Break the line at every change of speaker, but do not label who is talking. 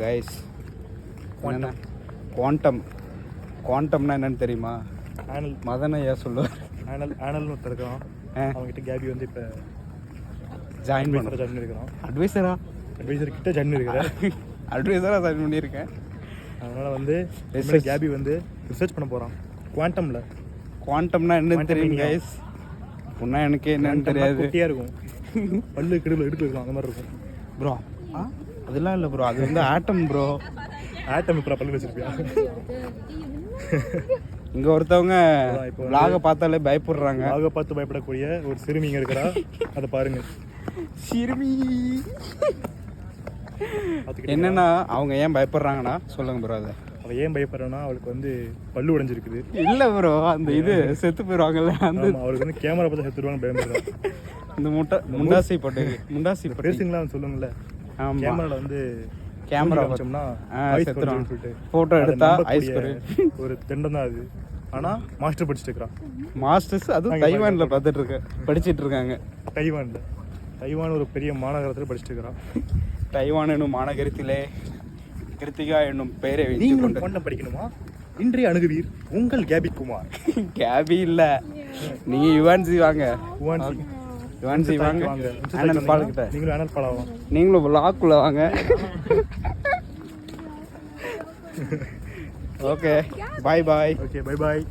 Guys என்னென்ன quantum குவாண்டம்னா என்னன்னு தெரியுமா?
ஆனல்
மதன ஏன் சொல்லுவார்?
ஆனல்னு ஒருத்தர் இருக்கான். அவங்ககிட்ட கேபி வந்து இப்போ
ஜாயின்
பண்ணியிருக்கிறான்.
அட்வைசர்
கிட்ட ஜாயின் இருக்கிறேன்.
அட்வைசராக ஜாயின் பண்ணியிருக்கேன்.
அதனால் வந்து கேபி வந்து ரிசர்ச் பண்ண போகிறான் குவாண்டம்னா
என்னன்னு தெரியும் கைஸ்? அப்படின்னா எனக்கு என்னன்னு தெரியாது.
குட்டியாக இருக்கும், பல்லு கிடுவில் எடுக்கலாம், அந்த மாதிரி இருக்கும்
ப்ரோ. அதெல்லாம் இல்லை ப்ரோ, அது வந்து ஆட்டம் ப்ரோ.
ஆட்டம் இப்போ பல்லு வச்சிருப்பியா?
இங்கே ஒருத்தவங்க
இப்போ
வ்ளாகை பார்த்தாலே பயப்படுறாங்க.
வ்ளாகை பார்த்து பயப்படக்கூடிய ஒரு சிறுமி இங்கே இருக்கிறா, அதை பாருங்க.
சிறுமி என்னன்னா அவங்க ஏன் பயப்படுறாங்கன்னா சொல்லுங்க ப்ரோ. அதை
அவள் ஏன் பயப்படுறான்னா அவளுக்கு வந்து பல்லு உடைஞ்சிருக்குது.
இல்லை ப்ரோ, அந்த இது செத்து போயிடுவாங்கல்ல, அந்த
அவளுக்கு வந்து கேமரா பார்த்து செத்துருவாங்க பயப்படுறாங்க.
இந்த முண்டாசி போட்டு
பேசுங்களா சொல்லுங்கல்ல. கேமராவில் வந்து
கேமரா
வச்சோம்னா
செத்துரும், ஃபோட்டோ எடுத்தா ஐஸ்
ஒரு திண்டம் தான் அது. ஆனால் மாஸ்டர் படிச்சுட்டு இருக்கிறான்.
மாஸ்டர்ஸ் அதுவும் தைவானில் படிச்சுட்டு இருக்காங்க.
தைவான் ஒரு பெரிய மாநகரத்தில் படிச்சுட்டு இருக்கிறான்.
தைவான் என்னும் மாநகரத்திலே கிருத்திகா என்னும் பெயரை
நீங்களும் குவாண்டம் படிக்கணுமா? இன்றைய அணுகுவீர் உங்கள் கேபி குமார்.
கேபி இல்லை, நீங்கள் யுவான்சி வாங்க. யுவான்சி வாங்க. ஆனல் பாலக்கிட்ட
நீங்களும் ஆனல் பாலம்,
நீங்களும் வ்ளாக்குள்ள வாங்க. Okay, bye bye.
Okay, bye பாய்.